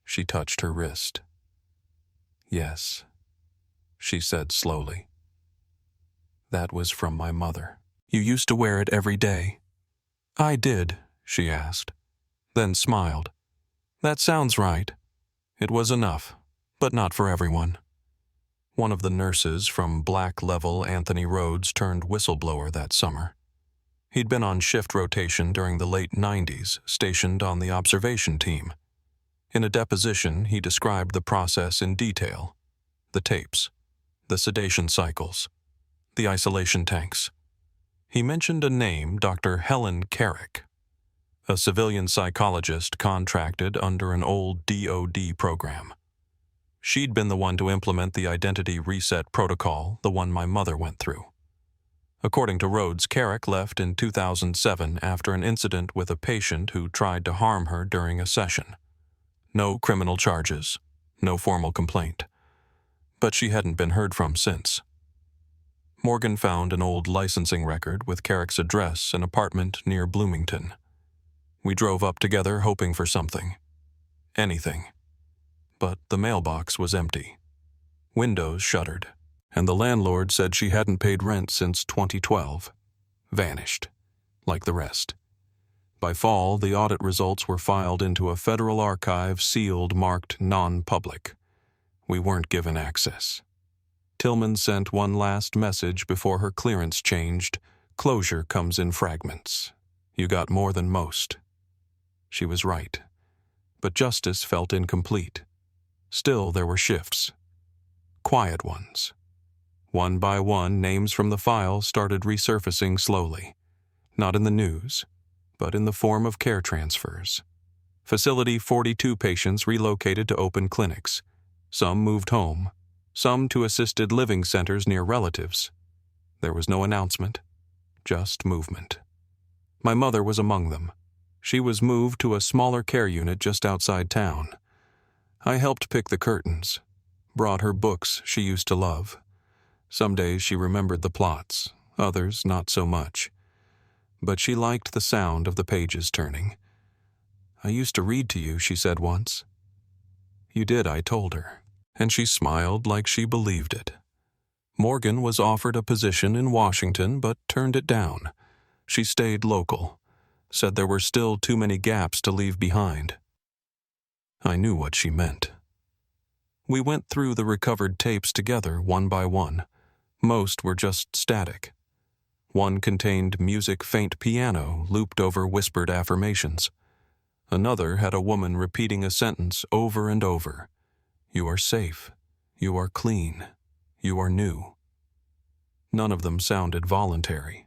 She touched her wrist. "Yes," she said slowly. "That was from my mother. You used to wear it every day." "I did," she asked, then smiled. "That sounds right." It was enough, but not for everyone. One of the nurses from Black Level, Anthony Rhodes, turned whistleblower that summer. He'd been on shift rotation during the late 90s, stationed on the observation team. In a deposition, he described the process in detail: the tapes, the sedation cycles, the isolation tanks. He mentioned a name, Dr. Helen Carrick, a civilian psychologist contracted under an old DOD program. She'd been the one to implement the identity reset protocol, the one my mother went through. According to Rhodes, Carrick left in 2007 after an incident with a patient who tried to harm her during a session. No criminal charges, no formal complaint. But she hadn't been heard from since. Morgan found an old licensing record with Carrick's address, an apartment near Bloomington. We drove up together hoping for something. Anything. But the mailbox was empty. Windows shuttered, and the landlord said she hadn't paid rent since 2012. Vanished, like the rest. By fall, the audit results were filed into a federal archive sealed marked non-public. We weren't given access. Tillman sent one last message before her clearance changed. "Closure comes in fragments. You got more than most." She was right. But justice felt incomplete. Still, there were shifts. Quiet ones. One by one, names from the file started resurfacing slowly. Not in the news, but in the form of care transfers. Facility 42 patients relocated to open clinics. Some moved home. Some to assisted living centers near relatives. There was no announcement, just movement. My mother was among them. She was moved to a smaller care unit just outside town. I helped pick the curtains, brought her books she used to love. Some days she remembered the plots, others not so much. But she liked the sound of the pages turning. "I used to read to you," she said once. "You did," I told her. And she smiled like she believed it. Morgan was offered a position in Washington but turned it down. She stayed local, said there were still too many gaps to leave behind. I knew what she meant. We went through the recovered tapes together one by one. Most were just static. One contained music faint piano looped over whispered affirmations. Another had a woman repeating a sentence over and over. "You are safe. You are clean. You are new." None of them sounded voluntary.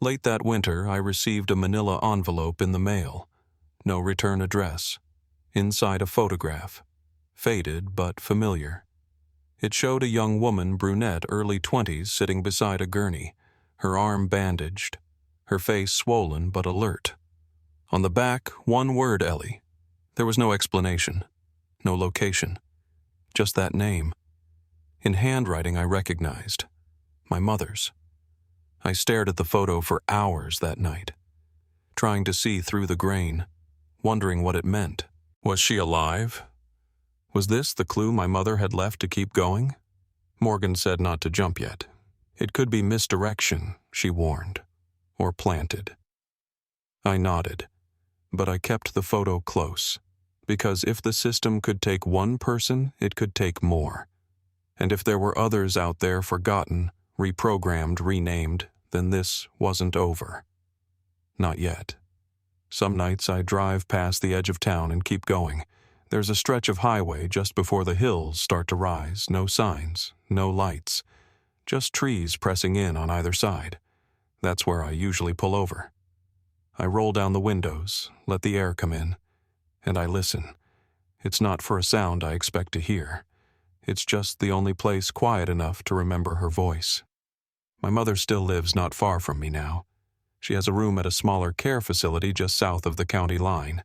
Late that winter, I received a manila envelope in the mail. No return address. Inside a photograph. Faded but familiar. It showed a young woman, brunette, early 20s, sitting beside a gurney, her arm bandaged, her face swollen but alert. On the back, one word, Ellie. There was no explanation, no location, just that name. In handwriting I recognized. My mother's. I stared at the photo for hours that night, trying to see through the grain, wondering what it meant. Was she alive? Was this the clue my mother had left to keep going? Morgan said not to jump yet. It could be misdirection, she warned, or planted. I nodded, but I kept the photo close, because if the system could take one person, it could take more. And if there were others out there forgotten, reprogrammed, renamed, then this wasn't over. Not yet. Some nights I drive past the edge of town and keep going. There's a stretch of highway just before the hills start to rise, no signs, no lights, just trees pressing in on either side. That's where I usually pull over. I roll down the windows, let the air come in, and I listen. It's not for a sound I expect to hear. It's just the only place quiet enough to remember her voice. My mother still lives not far from me now. She has a room at a smaller care facility just south of the county line.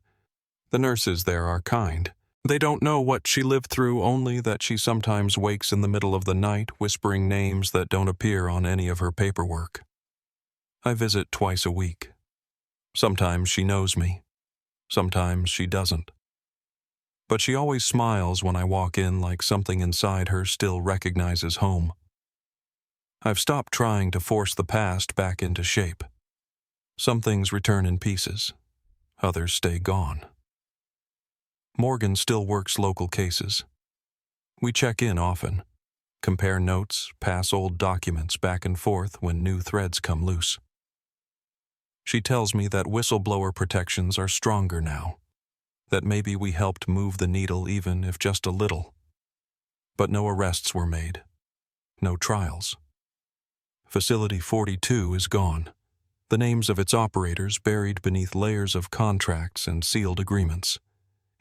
The nurses there are kind. They don't know what she lived through, only that she sometimes wakes in the middle of the night whispering names that don't appear on any of her paperwork. I visit twice a week. Sometimes she knows me. Sometimes she doesn't. But she always smiles when I walk in, like something inside her still recognizes home. I've stopped trying to force the past back into shape. Some things return in pieces. Others stay gone. Morgan still works local cases. We check in often, compare notes, pass old documents back and forth when new threads come loose. She tells me that whistleblower protections are stronger now, that maybe we helped move the needle even if just a little. But no arrests were made, no trials. Facility 42 is gone, the names of its operators buried beneath layers of contracts and sealed agreements.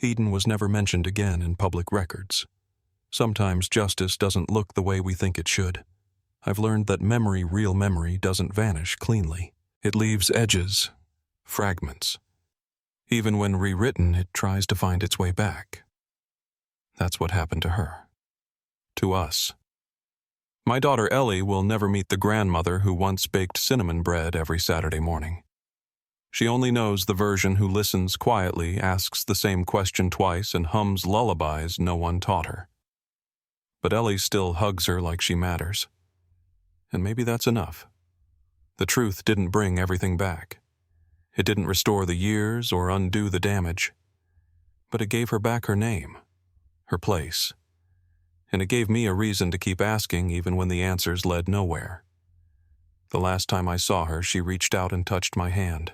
Eden was never mentioned again in public records. Sometimes justice doesn't look the way we think it should. I've learned that memory, real memory, doesn't vanish cleanly. It leaves edges, fragments. Even when rewritten, it tries to find its way back. That's what happened to her. To us. My daughter Ellie will never meet the grandmother who once baked cinnamon bread every Saturday morning. She only knows the version who listens quietly, asks the same question twice, and hums lullabies no one taught her. But Ellie still hugs her like she matters. And maybe that's enough. The truth didn't bring everything back. It didn't restore the years or undo the damage. But it gave her back her name, her place. And it gave me a reason to keep asking even when the answers led nowhere. The last time I saw her, she reached out and touched my hand.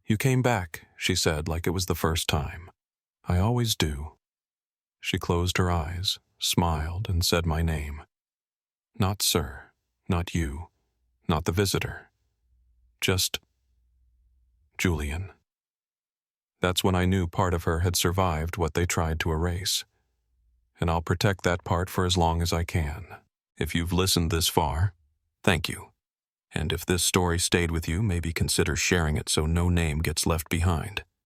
"You came back," she said like it was the first time. "I always do." She closed her eyes, smiled, and said my name. Not sir, not you, not the visitor. Just Julian. That's when I knew part of her had survived what they tried to erase. And I'll protect that part for as long as I can. If you've listened this far, thank you. And if this story stayed with you, maybe consider sharing it so no name gets left behind.